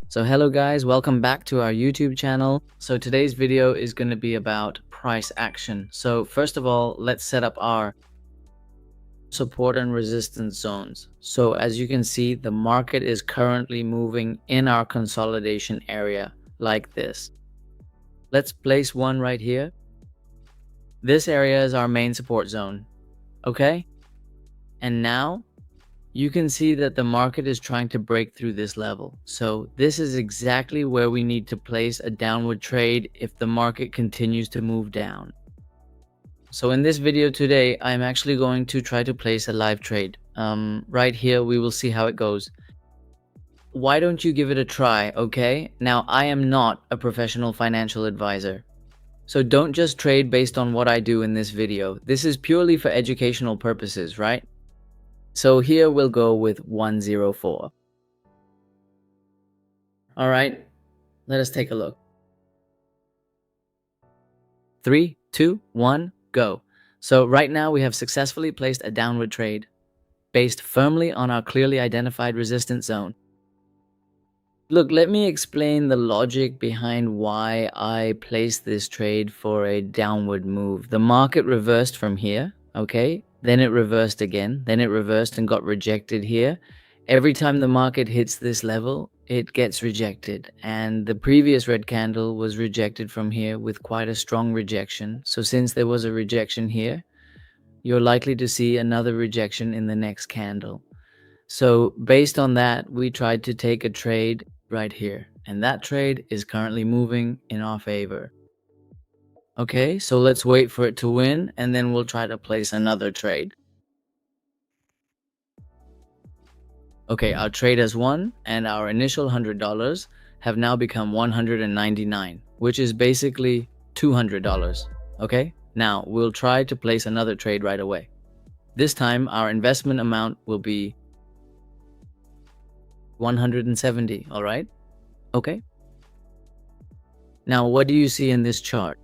So hello guys, welcome back to our YouTube channel. So today's video is going to be about price action. So first of all, let's set up our support and resistance zones. So as you can see, the market is currently moving in our consolidation area like this. Let's place one right here. This area is our main support zone. Okay? And now you can see that the market is trying to break through this level. So this is exactly where we need to place a downward trade if the market continues to move down. So in this video today, I'm actually going to try to place a live trade. Right here, we will see how it goes. Why don't you give it a try, okay? Now, I am not a professional financial advisor. So don't just trade based on what I do in this video. This is purely for educational purposes, right? So here we'll go with 104. All right, let us take a look. 3, 2, 1, go. So right now we have successfully placed a downward trade based firmly on our clearly identified resistance zone. Look, let me explain the logic behind why I placed this trade for a downward move. The market reversed from here, okay? Then it reversed again, then it reversed and got rejected here. Every time the market hits this level, it gets rejected. And the previous red candle was rejected from here with quite a strong rejection. So since there was a rejection here, you're likely to see another rejection in the next candle. So based on that, we tried to take a trade right here. And that trade is currently moving in our favor. Okay, so let's wait for it to win, and then we'll try to place another trade. Okay, our trade has won, and our initial $100 have now become $199, which is basically $200. Okay, now we'll try to place another trade right away. This time, our investment amount will be 170, all right? Okay. Now, what do you see in this chart?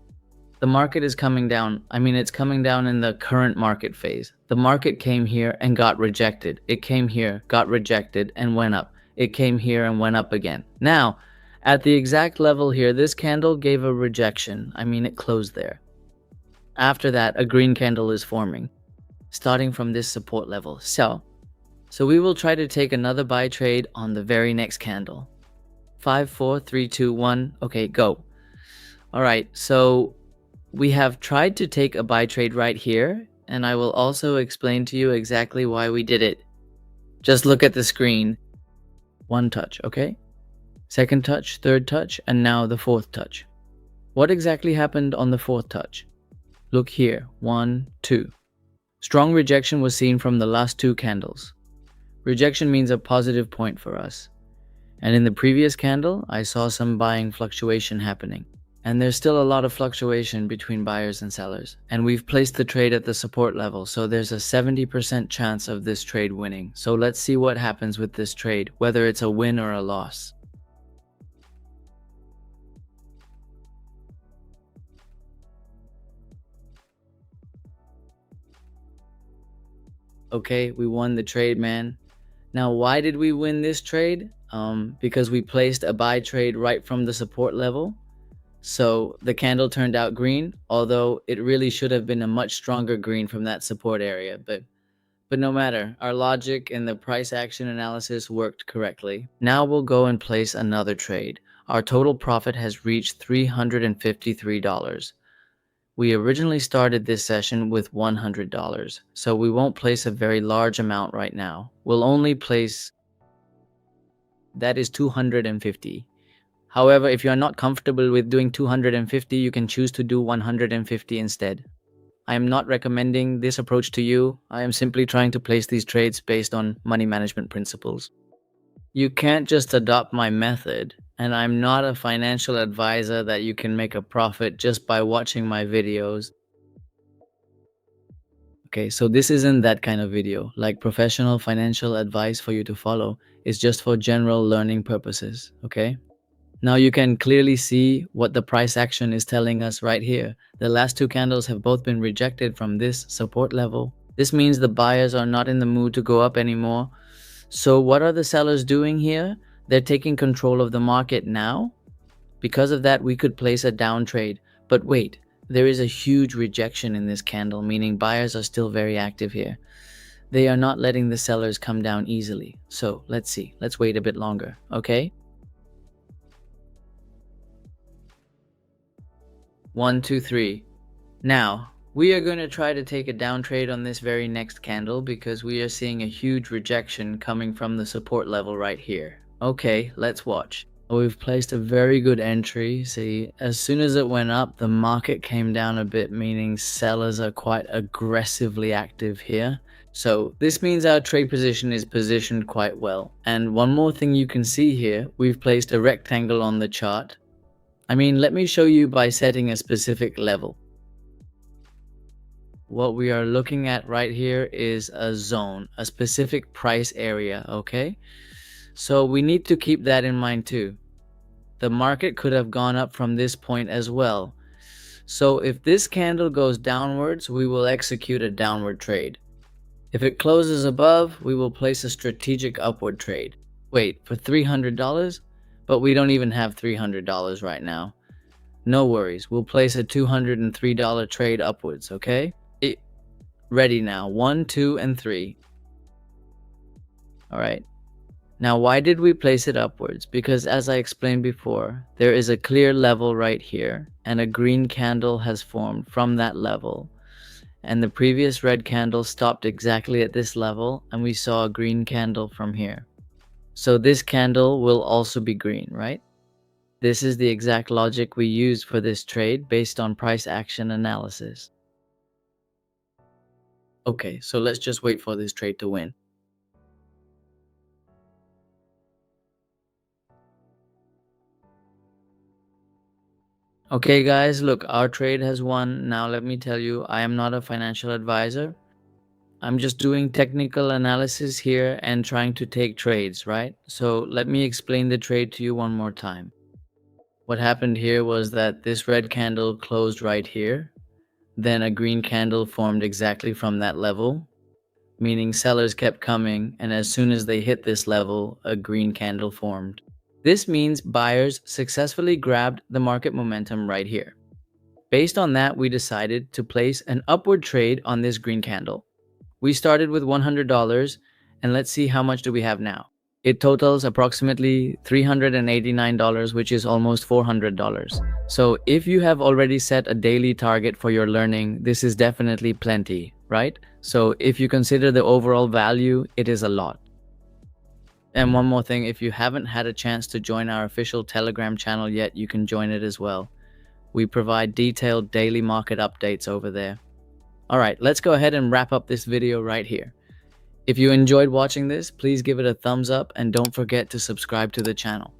The market is coming down. I mean, it's coming down in the current market phase. The market came here and got rejected. It came here, got rejected, and went up. It came here and went up again. Now, at the exact level here, this candle gave a rejection. I mean, it closed there. After that, a green candle is forming, starting from this support level. So we will try to take another buy trade on the very next candle. 5, 4, 3, 2, 1. Okay, go. All right, so we have tried to take a buy trade right here, and I will also explain to you exactly why we did it. Just look at the screen. One touch, okay? Second touch, third touch, and now the fourth touch. What exactly happened on the fourth touch? Look here, 1, 2. Strong rejection was seen from the last two candles. Rejection means a positive point for us. And in the previous candle, I saw some buying fluctuation happening. And there's still a lot of fluctuation between buyers and sellers. And we've placed the trade at the support level, so there's a 70% chance of this trade winning. So let's see what happens with this trade, whether it's a win or a loss. Okay, we won the trade, man. Now, why did we win this trade? Because we placed a buy trade right from the support level. So the candle turned out green, although it really should have been a much stronger green from that support area. But no matter, our logic and the price action analysis worked correctly. Now we'll go and place another trade. Our total profit has reached $353. We originally started this session with $100, so we won't place a very large amount right now. We'll only place, that is 250. However, if you are not comfortable with doing 250, you can choose to do 150 instead. I am not recommending this approach to you. I am simply trying to place these trades based on money management principles. You can't just adopt my method, and I'm not a financial advisor that you can make a profit just by watching my videos. Okay, so this isn't that kind of video, like professional financial advice for you to follow. It's just for general learning purposes, okay? Now you can clearly see what the price action is telling us right here. The last two candles have both been rejected from this support level. This means the buyers are not in the mood to go up anymore. So what are the sellers doing here? They're taking control of the market now. Because of that, we could place a down trade. But wait, there is a huge rejection in this candle, meaning buyers are still very active here. They are not letting the sellers come down easily. So let's see. Let's wait a bit longer, okay? 1, 2, 3. Now, we are going to try to take a down trade on this very next candle because we are seeing a huge rejection coming from the support level right here. Okay, let's watch. We've placed a very good entry. See, as soon as it went up, the market came down a bit, meaning sellers are quite aggressively active here. So this means our trade position is positioned quite well. And one more thing you can see here, we've placed a rectangle on the chart. Let me show you by setting a specific level. What we are looking at right here is a zone, a specific price area, okay? So we need to keep that in mind too. The market could have gone up from this point as well. So if this candle goes downwards, we will execute a downward trade. If it closes above, we will place a strategic upward trade. Wait, for $300? But we don't even have $300 right now. No worries, we'll place a $203 trade upwards, okay? Ready now, 1, 2, and 3. Alright. Now, why did we place it upwards? Because as I explained before, there is a clear level right here, and a green candle has formed from that level. And the previous red candle stopped exactly at this level, and we saw a green candle from here. So this candle will also be green, right? This is the exact logic we used for this trade based on price action analysis. Okay, so let's just wait for this trade to win. Okay guys, look, our trade has won. Now let me tell you, I am not a financial advisor. I'm just doing technical analysis here and trying to take trades, right? So let me explain the trade to you one more time. What happened here was that this red candle closed right here. Then a green candle formed exactly from that level, meaning sellers kept coming, and as soon as they hit this level, a green candle formed. This means buyers successfully grabbed the market momentum right here. Based on that, we decided to place an upward trade on this green candle. We started with $100, and let's see how much do we have now. It totals approximately $389, which is almost $400. So if you have already set a daily target for your learning, this is definitely plenty, right? So if you consider the overall value, it is a lot. And one more thing, if you haven't had a chance to join our official Telegram channel yet, you can join it as well. We provide detailed daily market updates over there. Alright, let's go ahead and wrap up this video right here. If you enjoyed watching this, please give it a thumbs up and don't forget to subscribe to the channel.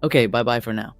Okay, bye bye for now.